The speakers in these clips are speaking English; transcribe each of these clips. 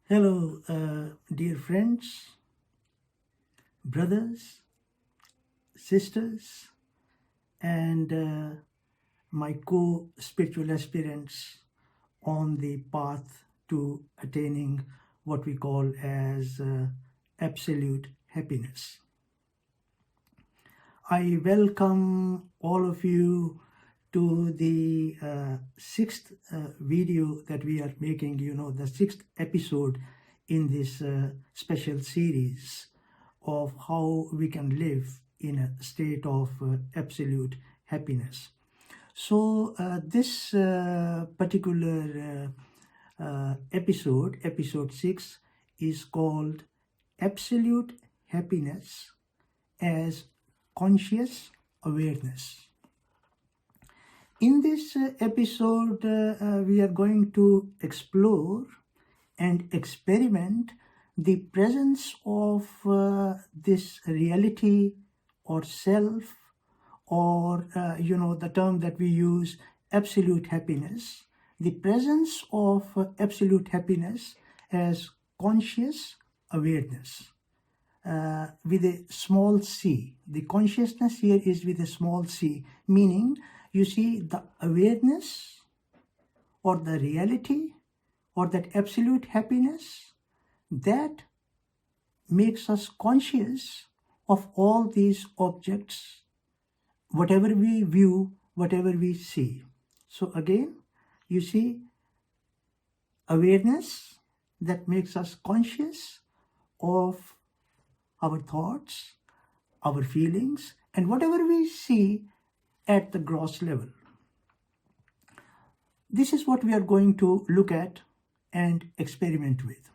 Hello, dear friends, brothers, sisters, and my co-spiritual aspirants on the path to attaining what we call as absolute happiness. I welcome all of you to the sixth video that we are making, the sixth episode in this special series of how we can live in a state of absolute happiness. So this particular episode, episode 6, is called Absolute Happiness as Conscious Awareness. In this episode, we are going to explore and experiment the presence of this reality or self, or the term that we use, absolute happiness, the presence of absolute happiness as conscious awareness with a small c. The consciousness here is with a small c, meaning you see the awareness or the reality or that absolute happiness that makes us conscious of all these objects, whatever we view, whatever we see. So again, you see awareness that makes us conscious of our thoughts, our feelings, and whatever we see at the gross level. This is what we are going to look at and experiment with.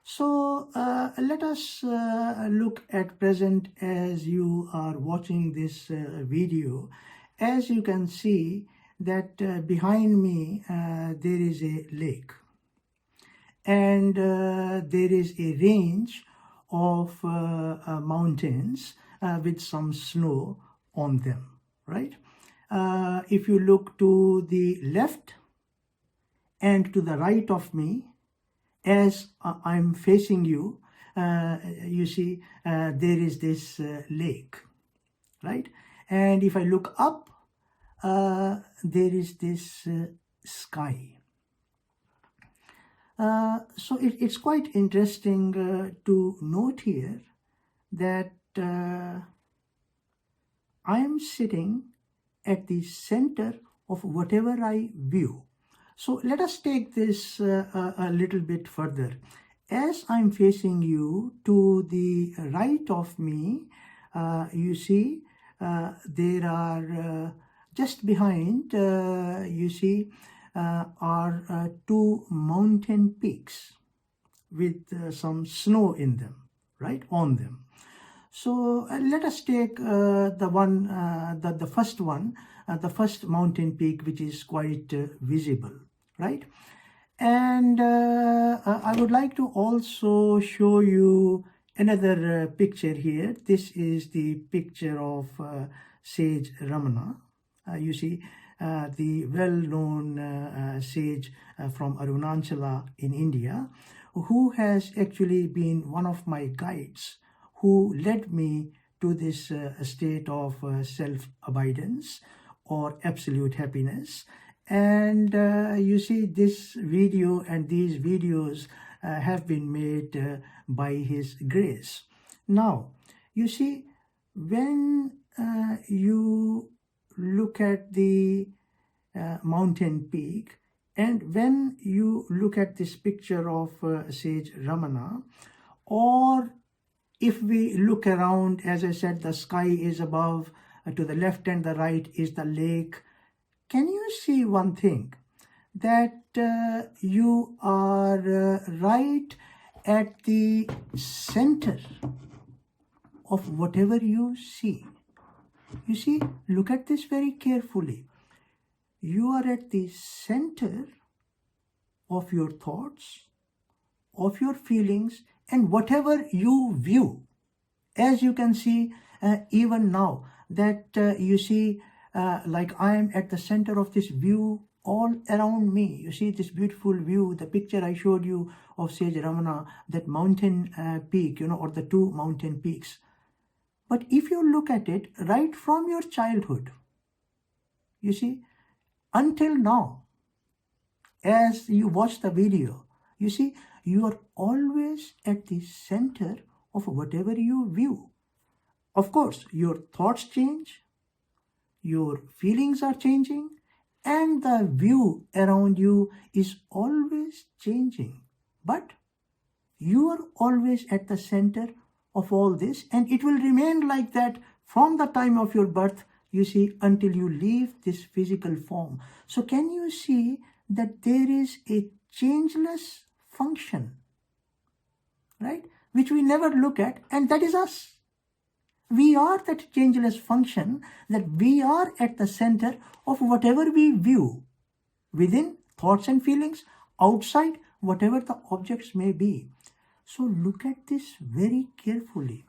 So let us look at present as you are watching this video. As you can see that behind me there is a lake, and there is a range of mountains with some snow on them, right? If you look to the left and to the right of me, as I'm facing you, you see there is this lake, right? And if I look up, there is this sky. So it's quite interesting to note here that I am sitting at the center of whatever I view. So let us take this a little bit further. As I'm facing you, to the right of me, you see there are just behind, you see, are two mountain peaks with some snow in them, right, on them. So let us take the first one, the first mountain peak, which is quite visible, right? And I would like to also show you another picture here. This is the picture of sage Ramana. You see, the well-known sage from Arunachala in India, who has actually been one of my guides, who led me to this state of self-abidance or absolute happiness. And you see, this video and these videos have been made by his grace. Now, you see, when you look at the mountain peak, and when you look at this picture of sage Ramana, or if we look around, as I said, the sky is above, to the left and the right is the lake. Can you see one thing? That you are right at the center of whatever you see. You see, look at this very carefully. You are at the center of your thoughts, of your feelings, and whatever you view. As you can see, even now, that you see, like I am at the center of this view all around me. You see this beautiful view, the picture I showed you of Sage Ramana, that mountain peak, or the two mountain peaks. But if you look at it right from your childhood, you see, until now, as you watch the video, you see, you are always at the center of whatever you view. Of course, your thoughts change, your feelings are changing, and the view around you is always changing. But you are always at the center of all this, and it will remain like that from the time of your birth, you see, until you leave this physical form. So can you see that there is a changeless function, right, which we never look at, and that is us. We are that changeless function, that we are at the center of whatever we view, within thoughts and feelings, outside whatever the objects may be. So look at this very carefully.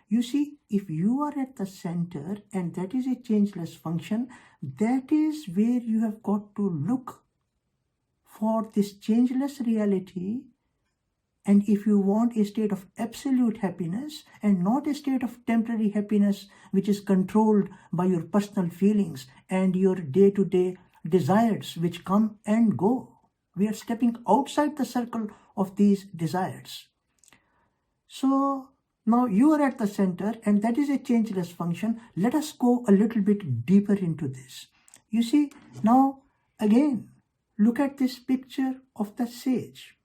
You see, if you are at the center and that is a changeless function, that is where you have got to look for this changeless reality. And if you want a state of absolute happiness and not a state of temporary happiness which is controlled by your personal feelings and your day-to-day desires which come and go, we are stepping outside the circle of these desires. So now you are at the center and that is a changeless function. Let us go a little bit deeper into this. You see, now again, look at this picture of the sage.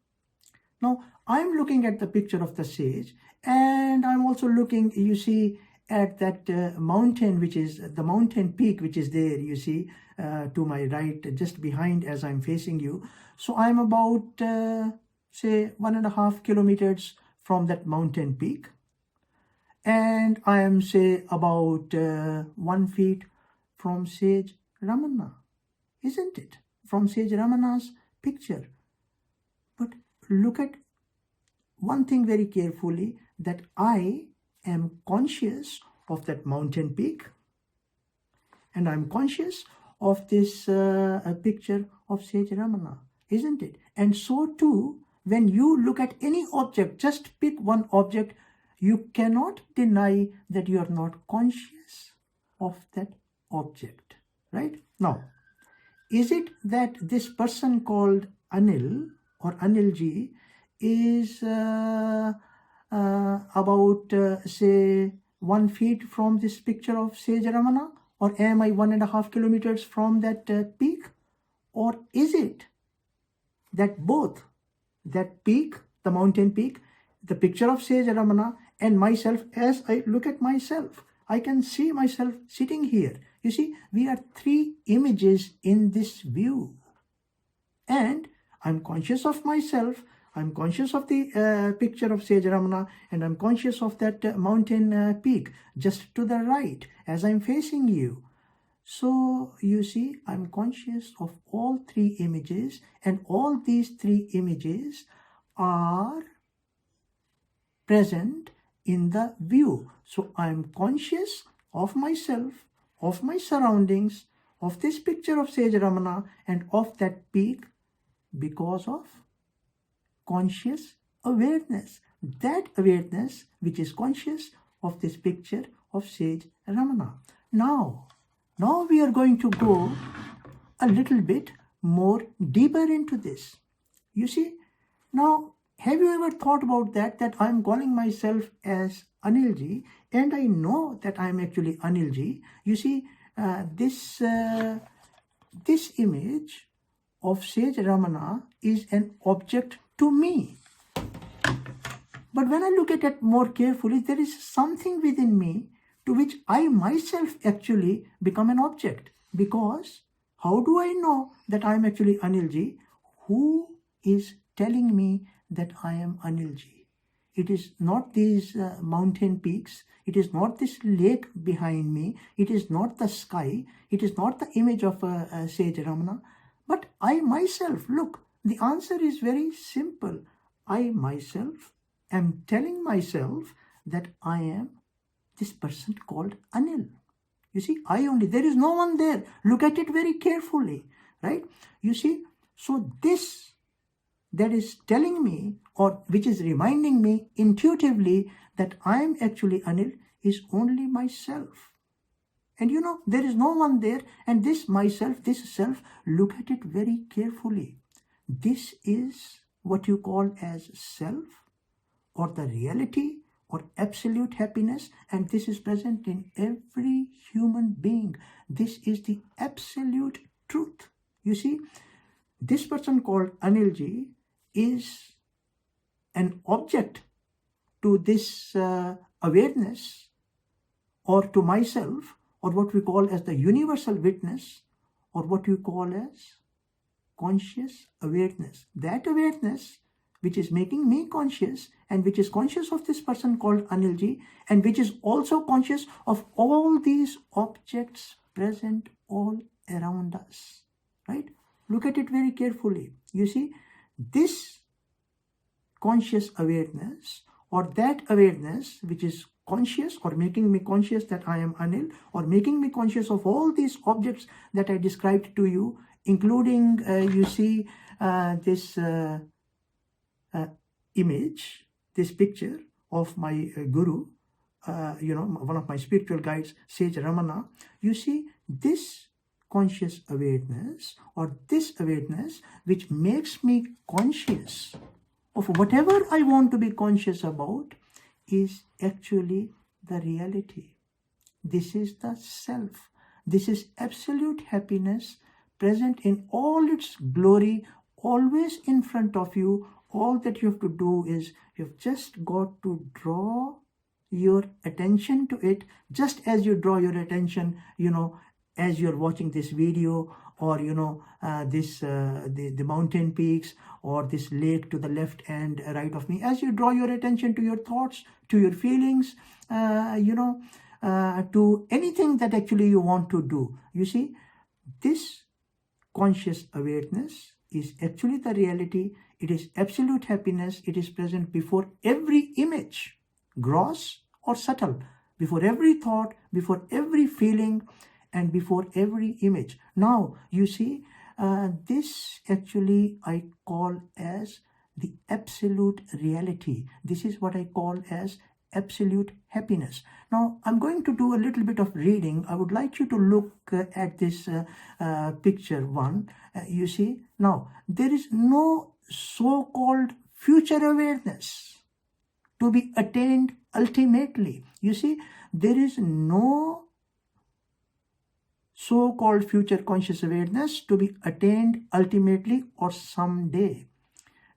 Now, I'm looking at the picture of the sage, and I'm also looking, you see, at that mountain, which is the mountain peak, which is there, you see, to my right, just behind as I'm facing you. So I'm about, say, 1.5 kilometers from that mountain peak. And I am, say, about 1 feet from Sage Ramana, isn't it? From Sage Ramana's picture. But look at one thing very carefully, that I am conscious of that mountain peak, and I'm conscious of this picture of Sage Ramana, isn't it? And so too, when you look at any object, just pick one object, you cannot deny that you are not conscious of that object, right? Now, is it that this person called Anil or Anilji is about, say, 1 feet from this picture of Sage Ramana? Or am I 1.5 kilometers from that peak? Or is it that both that peak, the mountain peak, the picture of Sage Ramana, and myself, as I look at myself, I can see myself sitting here. You see, we are 3 images in this view. And I'm conscious of myself, I'm conscious of the picture of Sage Ramana, and I'm conscious of that mountain peak just to the right as I'm facing you. So you see, I'm conscious of all 3 images, and all these 3 images are present in the view. So I'm conscious of myself, of my surroundings, of this picture of Sage Ramana, and of that peak because of conscious awareness. That awareness which is conscious of this picture of Sage Ramana. Now we are going to go a little bit more deeper into this. You see, now have you ever thought about that I'm calling myself as Anilji, and I know that I'm actually Anilji. You see, this image of Sage Ramana is an object to me. But when I look at it more carefully, there is something within me to which I myself actually become an object. Because how do I know that I am actually Anilji? Who is telling me that I am Anilji? It is not these mountain peaks. It is not this lake behind me. It is not the sky. It is not the image of Sage Ramana. But I myself, look, the answer is very simple. I myself am telling myself that I am this person called Anil. You see, I only, there is no one there. Look at it very carefully. right? You see, so this that is telling me, or which is reminding me intuitively that I am actually Anil, is only myself. And you know, there is no one there, and this myself, this self, look at it very carefully. This is what you call as self, or the reality, or absolute happiness, and this is present in every human being. This is the absolute truth. You see, this person called Anilji is an object to this awareness, or to myself, or what we call as the universal witness, or what we call as conscious awareness. That awareness which is making me conscious, and which is conscious of this person called Anilji, and which is also conscious of all these objects present all around us, right? Look at it very carefully. You see, this conscious awareness, or that awareness which is conscious, or making me conscious that I am Anil, or making me conscious of all these objects that I described to you, including, you see, this image, this picture of my guru, one of my spiritual guides, Sage Ramana. You see, this conscious awareness, or this awareness which makes me conscious of whatever I want to be conscious about, is actually the reality. This is the self. This is absolute happiness present in all its glory, always in front of you. All that you have to do is you've just got to draw your attention to it, just as you draw your attention, as you're watching this video, or the mountain peaks, or this lake to the left and right of me. As you draw your attention to your thoughts, to your feelings, to anything that actually you want to do. You see, this conscious awareness is actually the reality. It is absolute happiness. It is present before every image, gross or subtle, before every thought, before every feeling, and before every image. Now, you see, this actually I call as the absolute reality. This is what I call as absolute happiness. Now, I'm going to do a little bit of reading. I would like you to look at this picture one. You see, now, there is no so-called future awareness to be attained ultimately. You see, there is no so-called future conscious awareness to be attained ultimately or someday.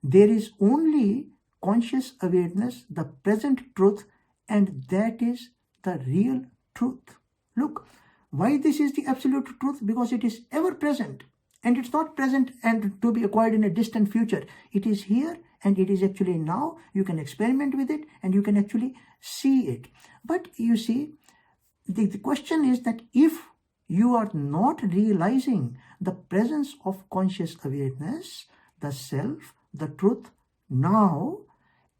There is only conscious awareness, the present truth, and that is the real truth. Look, why this is the absolute truth? Because it is ever present, and it's not present and to be acquired in a distant future. It is here, and it is actually now. You can experiment with it, and you can actually see it. But you see, the question is that if you are not realizing the presence of conscious awareness, the self, the truth, now,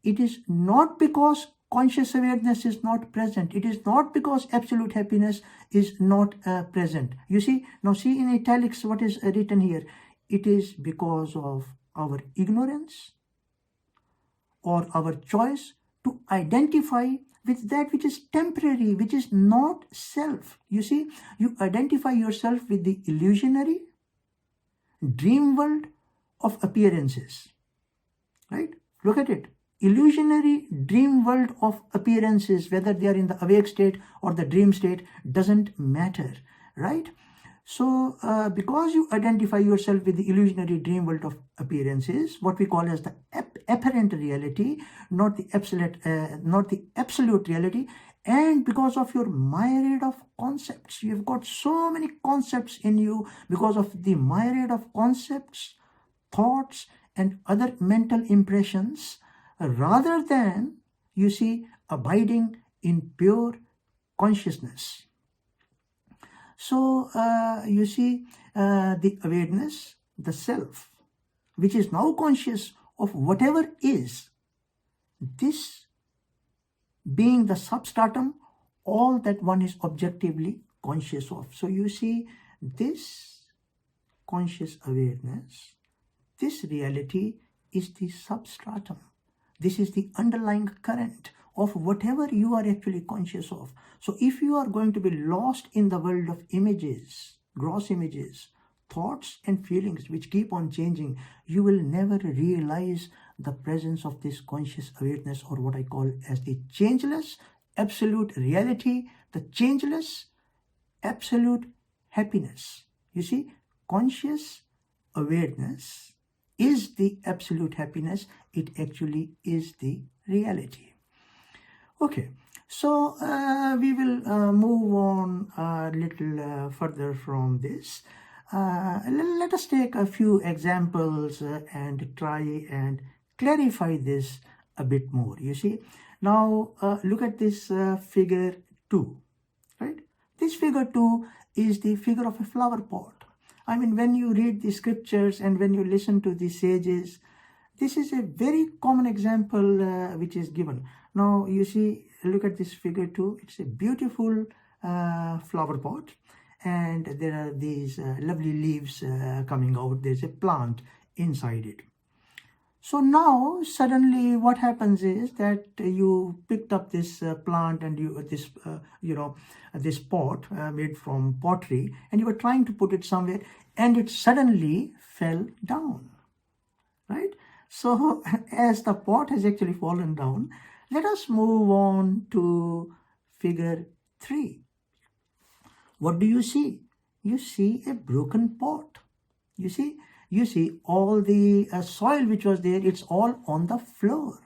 it is not because conscious awareness is not present. It is not because absolute happiness is not present. You see, now see in italics what is written here. It is because of our ignorance or our choice to identify with that which is temporary, which is not self. You see, you identify yourself with the illusionary dream world of appearances, right? Look at it. Illusionary dream world of appearances, whether they are in the awake state or the dream state, doesn't matter, right? So, because you identify yourself with the illusionary dream world of appearances, what we call as the apparent reality, not the absolute reality, and because of your myriad of concepts, you've got so many concepts in you. Because of the myriad of concepts, thoughts, and other mental impressions, rather than, you see, abiding in pure consciousness. So, you see, the awareness, the self, which is now conscious of whatever is, this being the substratum, all that one is objectively conscious of. So, you see, this conscious awareness, this reality is the substratum. This is the underlying current of whatever you are actually conscious of. So if you are going to be lost in the world of images, gross images, thoughts and feelings which keep on changing, you will never realize the presence of this conscious awareness, or what I call as the changeless absolute reality, the changeless absolute happiness. You see, conscious awareness is the absolute happiness. It actually is the reality. Okay, so we will move on a little further from this. Let us take a few examples and try and clarify this a bit more. You see, now look at this figure 2, right? This figure 2 is the figure of a flower pot. I mean, when you read the scriptures and when you listen to the sages, this is a very common example which is given. Now, you see, look at this figure 2. It's a beautiful flower pot, and there are these lovely leaves coming out. There's a plant inside it. So now suddenly what happens is that you picked up this plant and this pot made from pottery, and you were trying to put it somewhere, and it suddenly fell down, right? So as the pot has actually fallen down, let us move on to figure 3. What do you see? You see a broken pot. You see all the soil which was there, it's all on the floor,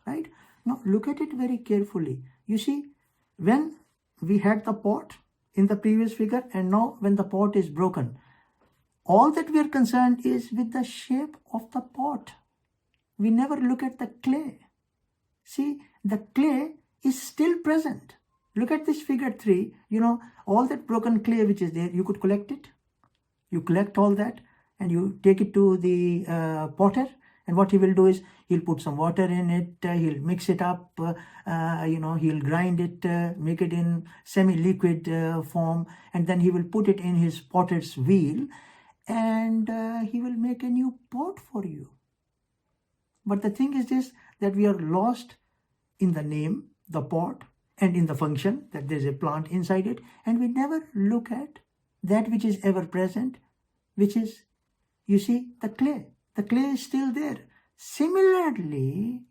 right? Now look at it very carefully. You see, when we had the pot in the previous figure, and now when the pot is broken, all that we are concerned is with the shape of the pot. We never look at the clay. See, the clay is still present. Look at this figure 3, all that broken clay which is there, you could collect it. You collect all that and you take it to the potter, and what he will do is he'll put some water in it, he'll mix it up, he'll grind it, make it in semi-liquid form, and then he will put it in his potter's wheel, and he will make a new pot for you. But the thing is this, that we are lost in the name, the pot, and in the function, that there's a plant inside it, and we never look at that which is ever present, which is, you see, the clay. The clay is still there. Similarly,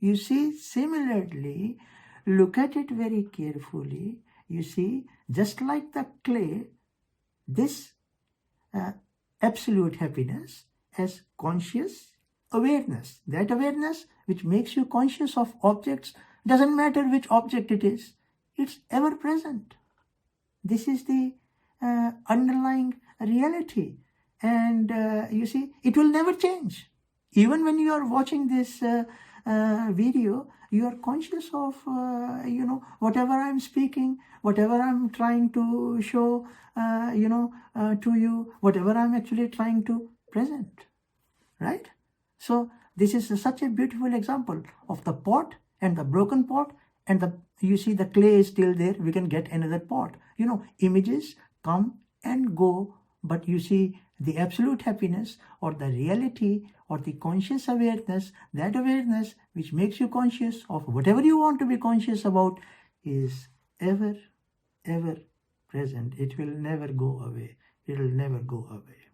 look at it very carefully. You see, just like the clay, this absolute happiness as conscious awareness, that awareness which makes you conscious of objects, doesn't matter which object it is, it's ever present. This is the underlying reality, and you see, it will never change. Even when you are watching this video, you are conscious of whatever I'm speaking, whatever I'm trying to show to you, whatever I'm actually trying to present, right? So this is such a beautiful example of the pot and the broken pot, and you see the clay is still there. We can get another pot. Images come and go, but you see, the absolute happiness or the reality or the conscious awareness, that awareness which makes you conscious of whatever you want to be conscious about, is ever, ever present. It will never go away. It will never go away.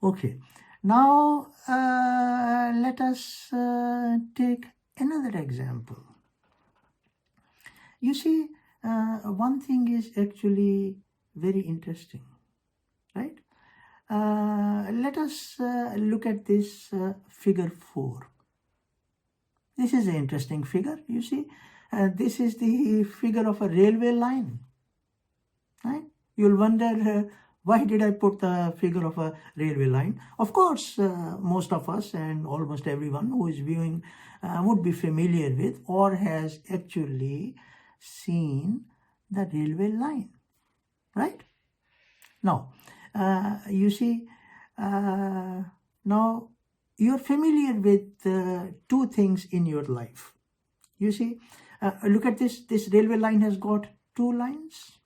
Okay, now let us take another example. You see, one thing is actually very interesting, right? Let us look at this figure 4. This is an interesting figure. You see, this is the figure of a railway line, right? You'll wonder, why did I put the figure of a railway line? Of course, most of us and almost everyone who is viewing would be familiar with or has actually seen the railway line, right? Now, you see, now you're familiar with two things in your life. You see, look at this. This railway line has got 2 lines,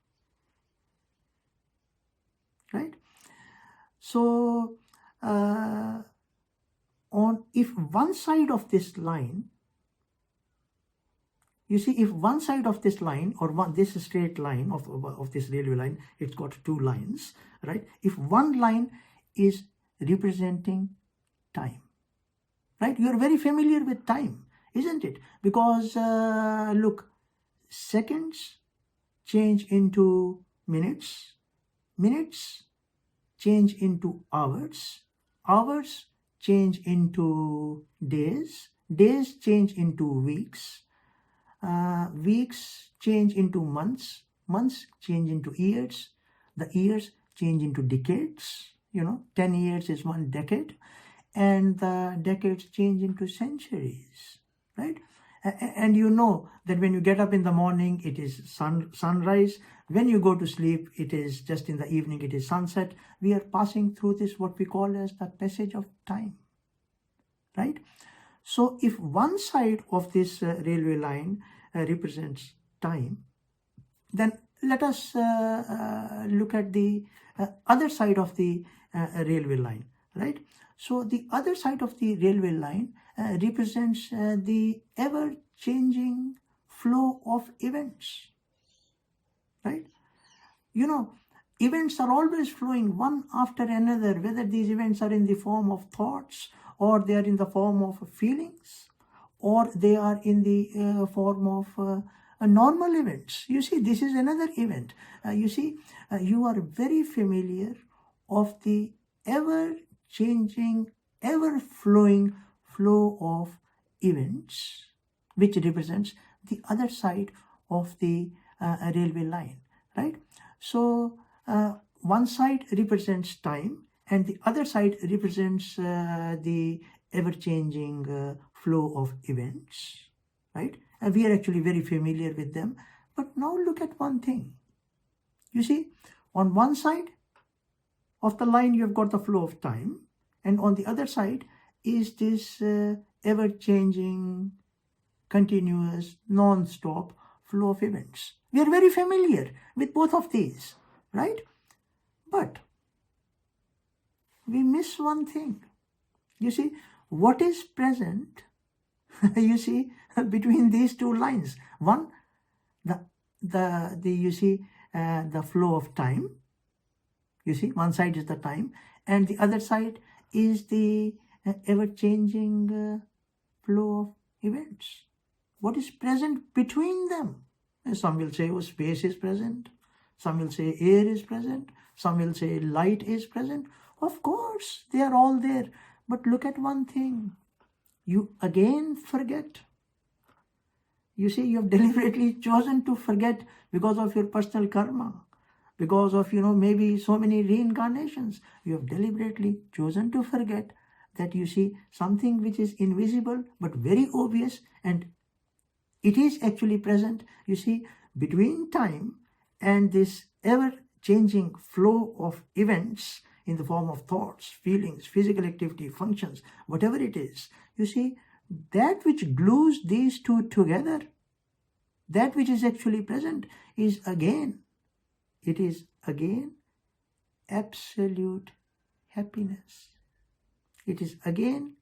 right? So if one side of this line, you see, if one side of this line, or this straight line of this railway line, it's got two lines, right? If one line is representing time, right? You're very familiar with time, isn't it? Because look, seconds change into minutes, minutes change into hours, hours change into days, days change into weeks, weeks change into months, months change into years, the years change into decades. 10 years is one decade, and the decades change into centuries, right? And you know that when you get up in the morning, it is sunrise. When you go to sleep, it is just in the evening, it is sunset. We are passing through this, what we call as the passage of time, right? So if one side of this railway line represents time, then let us look at the other side of the railway line, right? So the other side of the railway line represents the ever-changing flow of events, right? Events are always flowing one after another, whether these events are in the form of thoughts, or they are in the form of feelings, or they are in the form of normal events. You see, this is another event. You are very familiar of the ever-changing, ever-flowing flow of events, which represents the other side of the railway line, right? So one side represents time, and the other side represents the ever-changing flow of events, right? And we are actually very familiar with them. But now look at one thing. You see, on one side of the line, you've got the flow of time, and on the other side is this ever-changing, continuous, non-stop flow of events. We are very familiar with both of these, right? But we miss one thing. You see, what is present, you see, between these two lines? One, the flow of time. You see, one side is the time, and the other side is the ever-changing flow of events. What is present between them? Some will say, oh, space is present. Some will say air is present. Some will say light is present. Of course, they are all there. But look at one thing. You again forget. You see, you have deliberately chosen to forget because of your personal karma, because of, maybe so many reincarnations. You have deliberately chosen to forget that, you see, something which is invisible but very obvious, and it is actually present, you see, between time and this ever-changing flow of events in the form of thoughts, feelings, physical activity, functions, whatever it is. You see, that which glues these two together, that which is actually present is again absolute happiness. It is again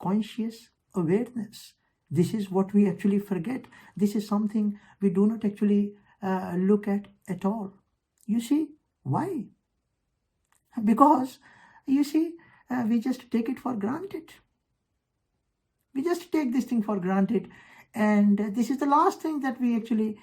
conscious awareness. This is what we actually forget. This is something we do not actually look at all. You see, why? Because, you see, we just take it for granted. We just take this thing for granted, and this is the last thing that we actually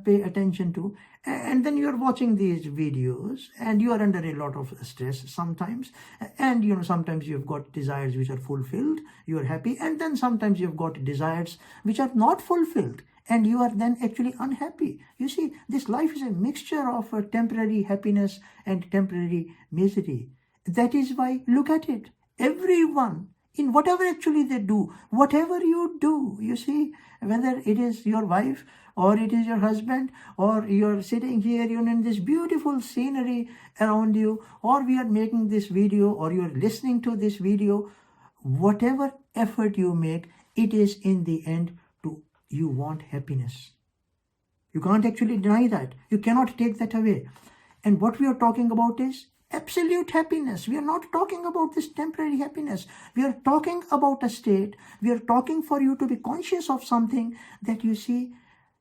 pay attention to. And then you're watching these videos, and you are under a lot of stress sometimes, and sometimes you've got desires which are fulfilled, you are happy, and then sometimes you've got desires which are not fulfilled, and you are then actually unhappy. You see, this life is a mixture of temporary happiness and temporary misery. That is why, look at it, everyone, in whatever actually they do, whatever you do, you see, whether it is your wife or it is your husband, or you're sitting here, in this beautiful scenery around you, or we are making this video, or you're listening to this video, whatever effort you make, it is in the end you want happiness. You can't actually deny that. You cannot take that away. And what we are talking about is absolute happiness. We are not talking about this temporary happiness. We are talking about a state. We are talking for you to be conscious of something that you see,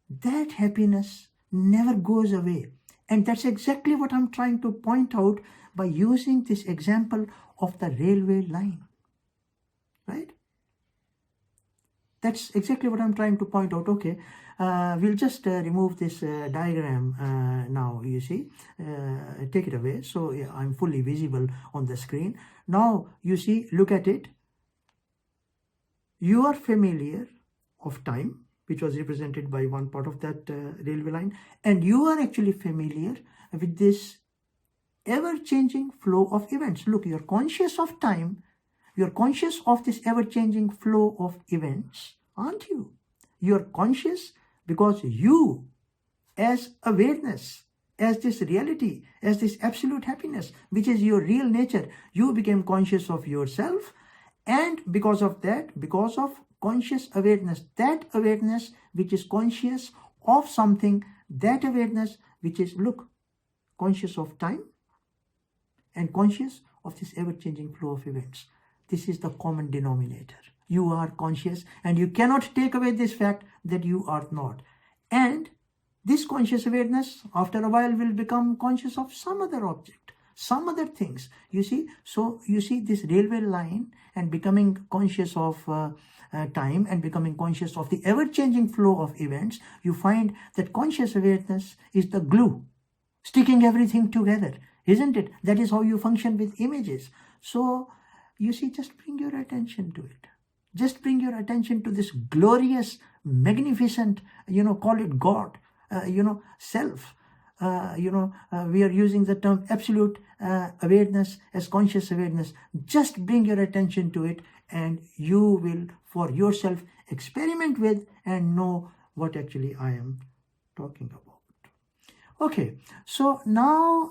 that happiness never goes away. And that's exactly what I'm trying to point out by using this example of the railway line, right? That's exactly what I'm trying to point out. Okay, we'll just remove this diagram now, you see. Take it away. So yeah, I'm fully visible on the screen. Now, you see, look at it. You are familiar of time, which was represented by one part of that railway line. And you are actually familiar with this ever-changing flow of events. Look, you're conscious of time. You're conscious of this ever-changing flow of events, aren't you? You're conscious because you, as awareness, as this reality, as this absolute happiness, which is your real nature, you became conscious of yourself. And because of that, because of conscious awareness, that awareness which is conscious of something, that awareness which is, look, conscious of time and conscious of this ever-changing flow of events. This is the common denominator. You are conscious, and you cannot take away this fact that you are not. And this conscious awareness, after a while, will become conscious of some other object, some other things. You see, so you see this railway line and becoming conscious of time and becoming conscious of the ever-changing flow of events. You find that conscious awareness is the glue sticking everything together, isn't it? That is how you function with images. So you see, just bring your attention to it. Just bring your attention to this glorious, magnificent, call it God, self. We are using the term absolute awareness as conscious awareness. Just bring your attention to it, and you will, for yourself, experiment with and know what actually I am talking about. Okay, so now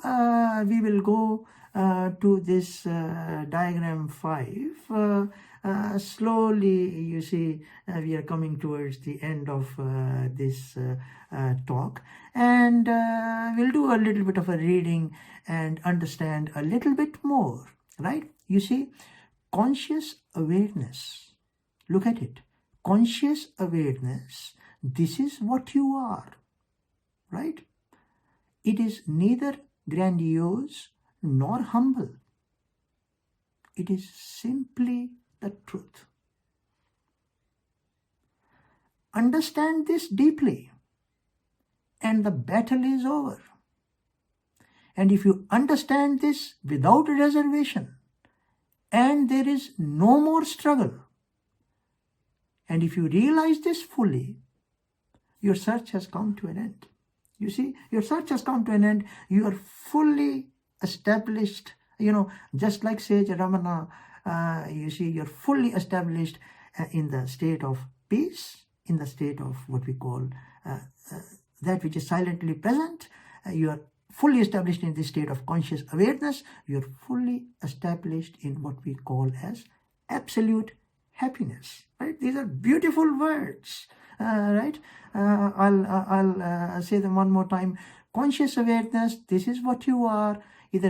we will go to this diagram 5. Slowly, you see, we are coming towards the end of this talk, and we'll do a little bit of a reading and understand a little bit more, right? You see, conscious awareness, look at it. Conscious awareness, this is what you are, right? It is neither grandiose nor humble. It is simply the truth. Understand this deeply, and the battle is over. And if you understand this without reservation, and there is no more struggle, and if you realize this fully, your search has come to an end. You see, your search has come to an end. You are fully established, just like Sage Ramana, you see, you're fully established in the state of peace, in the state of what we call that which is silently present. You are fully established in the state of conscious awareness. You're fully established in what we call as absolute happiness, right? These are beautiful words, right? I'll say them one more time. Conscious awareness, this is what you are. It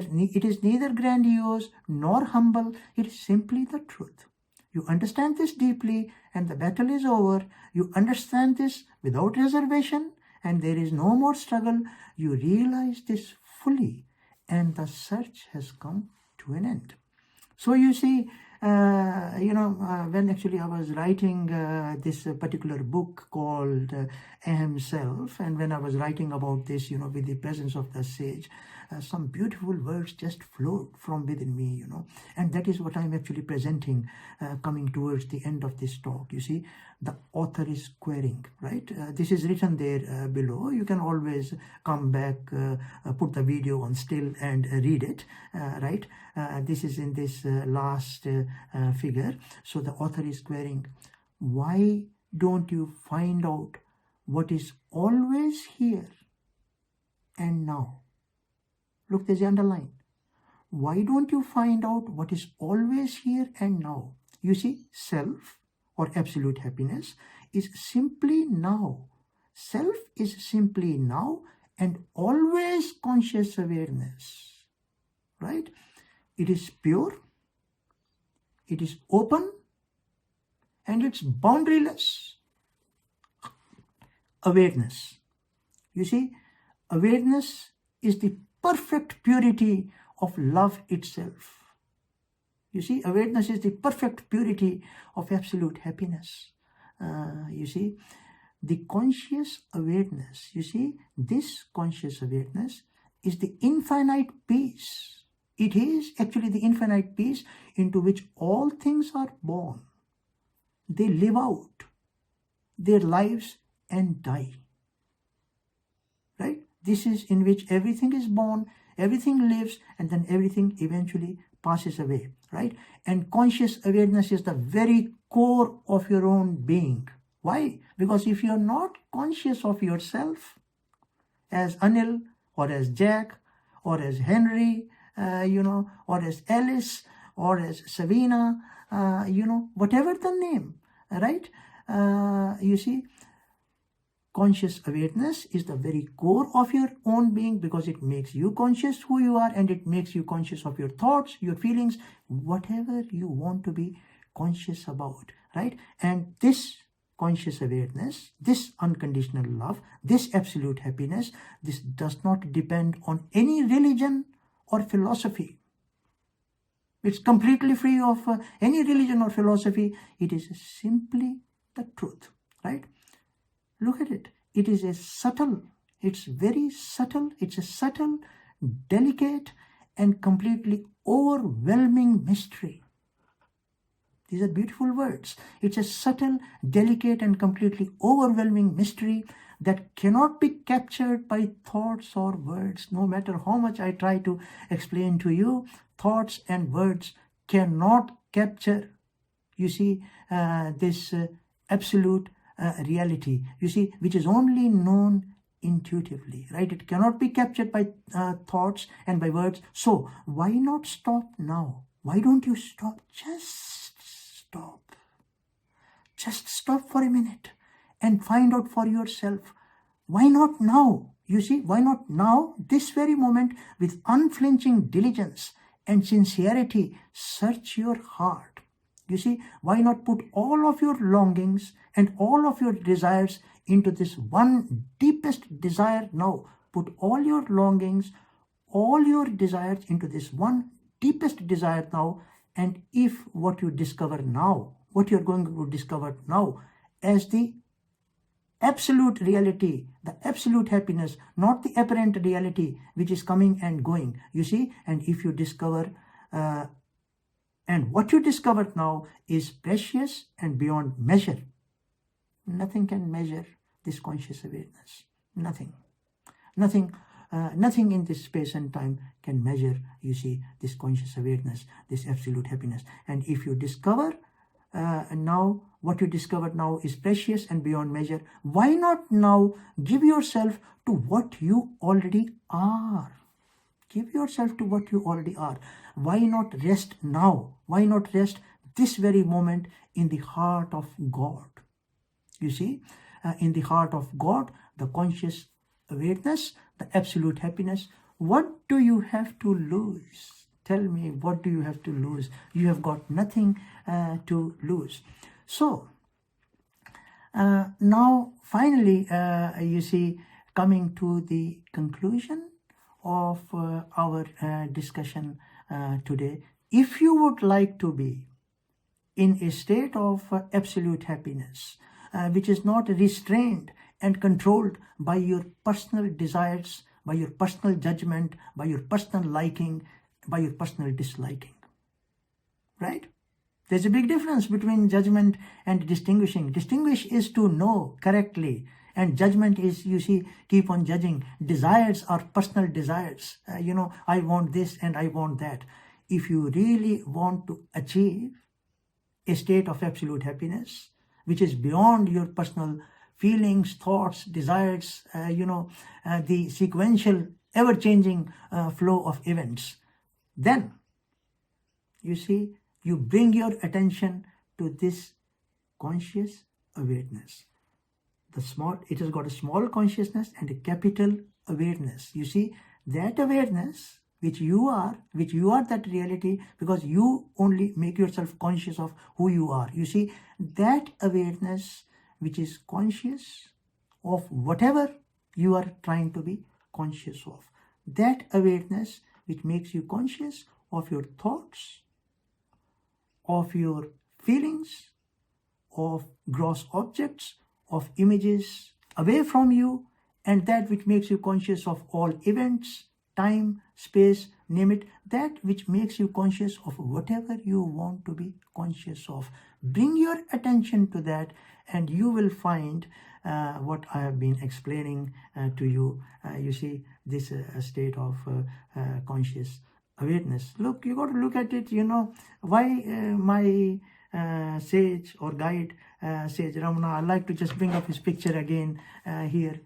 is neither grandiose nor humble. It is simply the truth. You understand this deeply, and the battle is over. You understand this without reservation, and there is no more struggle. You realize this fully, and the search has come to an end. So you see, when actually I was writing this particular book called Ahem Self, and when I was writing about this, with the presence of the sage, some beautiful words just flowed from within me, and that is what I'm actually presenting coming towards the end of this talk. You see, the author is querying, right? This is written there below. You can always come back, put the video on still and read it, right? This is in this last figure. So the author is querying, why don't you find out what is always here and now? Look, there's the underline. Why don't you find out what is always here and now? You see, self or absolute happiness is simply now. Self is simply now and always conscious awareness, right? It is pure, it is open, and it's boundaryless. Awareness. You see, awareness is the perfect purity of love itself. You see, awareness is the perfect purity of absolute happiness. You see, the conscious awareness, you see, this conscious awareness is the infinite peace. It is actually the infinite peace into which all things are born. They live out their lives and die. Right? This is in which everything is born, everything lives, and then everything eventually passes away. Right? And conscious awareness is the very core of your own being. Why? Because if you're not conscious of yourself as Anil or as Jack or as Henry, or as Alice or as Savina, whatever the name, right? You see, conscious awareness is the very core of your own being because it makes you conscious who you are, and it makes you conscious of your thoughts, your feelings, whatever you want to be conscious about, right? And this conscious awareness, this unconditional love, this absolute happiness, this does not depend on any religion or philosophy. It's completely free of any religion or philosophy. It is simply the truth, right? Look at it. It is a subtle, it's very subtle, it's a subtle, delicate, and completely overwhelming mystery. These are beautiful words. It's a subtle, delicate, and completely overwhelming mystery that cannot be captured by thoughts or words. No matter how much I try to explain to you, thoughts and words cannot capture, you see, this absolute reality, you see, which is only known intuitively, right? It cannot be captured by thoughts and by words. So why not stop now? Why don't you stop? Just stop for a minute and find out for yourself. Why not now? You see, why not now, this very moment, with unflinching diligence and sincerity, search your heart. You see, why not put all of your longings and all of your desires into this one deepest desire now? Put all your longings, all your desires into this one deepest desire now. And if what you discover now, what you're going to discover now as the absolute reality, the absolute happiness, not the apparent reality which is coming and going, you see, and if you discover, and what you discovered now is precious and beyond measure. Nothing can measure this conscious awareness. Nothing. Nothing in this space and time can measure, you see, this conscious awareness, this absolute happiness. And if you discover now, what you discovered now is precious and beyond measure, why not now give yourself to what you already are? Give yourself to what you already are. Why not rest now? Why not rest this very moment in the heart of God? You see, in the heart of God, the conscious awareness, the absolute happiness. What do you have to lose? Tell me, what do you have to lose? You have got nothing to lose. So, now finally, you see, coming to the conclusion of our discussion today, if you would like to be in a state of absolute happiness, which is not restrained and controlled by your personal desires, by your personal judgment, by your personal liking, by your personal disliking, right? There's a big difference between judgment and distinguishing. Distinguish is to know correctly, and judgment is, you see, keep on judging. Desires are personal desires. I want this and I want that. If you really want to achieve a state of absolute happiness, which is beyond your personal feelings, thoughts, desires, the sequential, ever-changing flow of events, then, you see, you bring your attention to this conscious awareness. It has got a small consciousness and a capital awareness. You see, that awareness which you are that reality, because you only make yourself conscious of who you are. You see, that awareness which is conscious of whatever you are trying to be conscious of, that awareness which makes you conscious of your thoughts, of your feelings, of gross objects, of images away from you, and that which makes you conscious of all events, time, space, name it, that which makes you conscious of whatever you want to be conscious of. Bring your attention to that, and you will find what I have been explaining to you. You see, this state of conscious awareness. Look, you got to look at it, why my sage or guide, Sage Ramana, I like to just bring up his picture again here.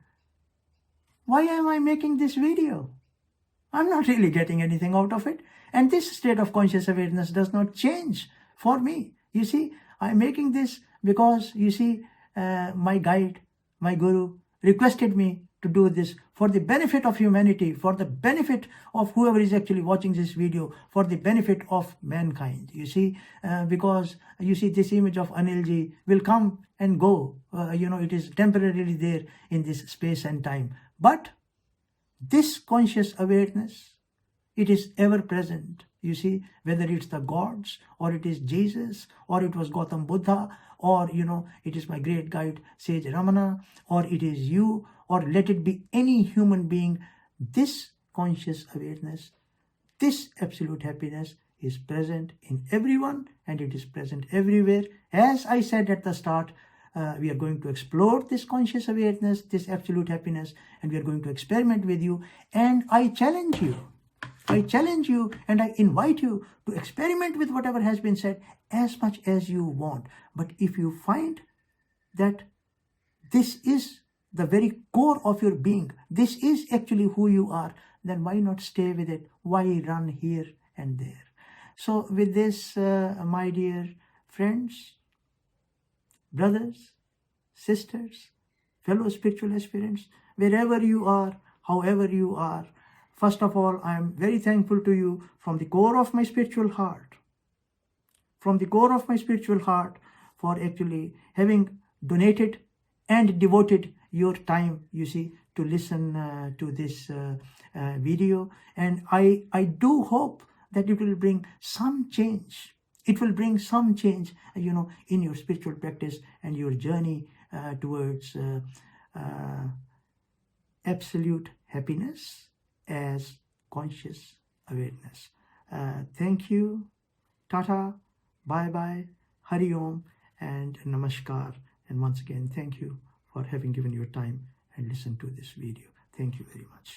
Why am I making this video? I'm not really getting anything out of it. And this state of conscious awareness does not change for me. You see, I'm making this because, you see, my guide, my guru requested me to do this for the benefit of humanity, for the benefit of whoever is actually watching this video, for the benefit of mankind. You see, because you see, this image of Anilji will come and go. It is temporarily there in this space and time. But this conscious awareness, it is ever present. You see, whether it's the gods, or it is Jesus, or it was Gautam Buddha, or, it is my great guide, Sage Ramana, or it is you, or let it be any human being, this conscious awareness, this absolute happiness is present in everyone, and it is present everywhere. As I said at the start, we are going to explore this conscious awareness, this absolute happiness, and we are going to experiment with you. And I challenge you and I invite you to experiment with whatever has been said as much as you want. But if you find that this is the very core of your being, this is actually who you are, then why not stay with it? Why run here and there? So with this, my dear friends, brothers, sisters, fellow spiritual aspirants, wherever you are, however you are, first of all, I am very thankful to you from the core of my spiritual heart. From the core of my spiritual heart, for actually having donated and devoted your time, you see, to listen to this video. And I do hope that it will bring some change. It will bring some change, in your spiritual practice and your journey towards absolute happiness as conscious awareness. Thank you. Tata, bye-bye, Hari Om, and Namaskar. And once again, thank you for having given your time and listened to this video. Thank you very much.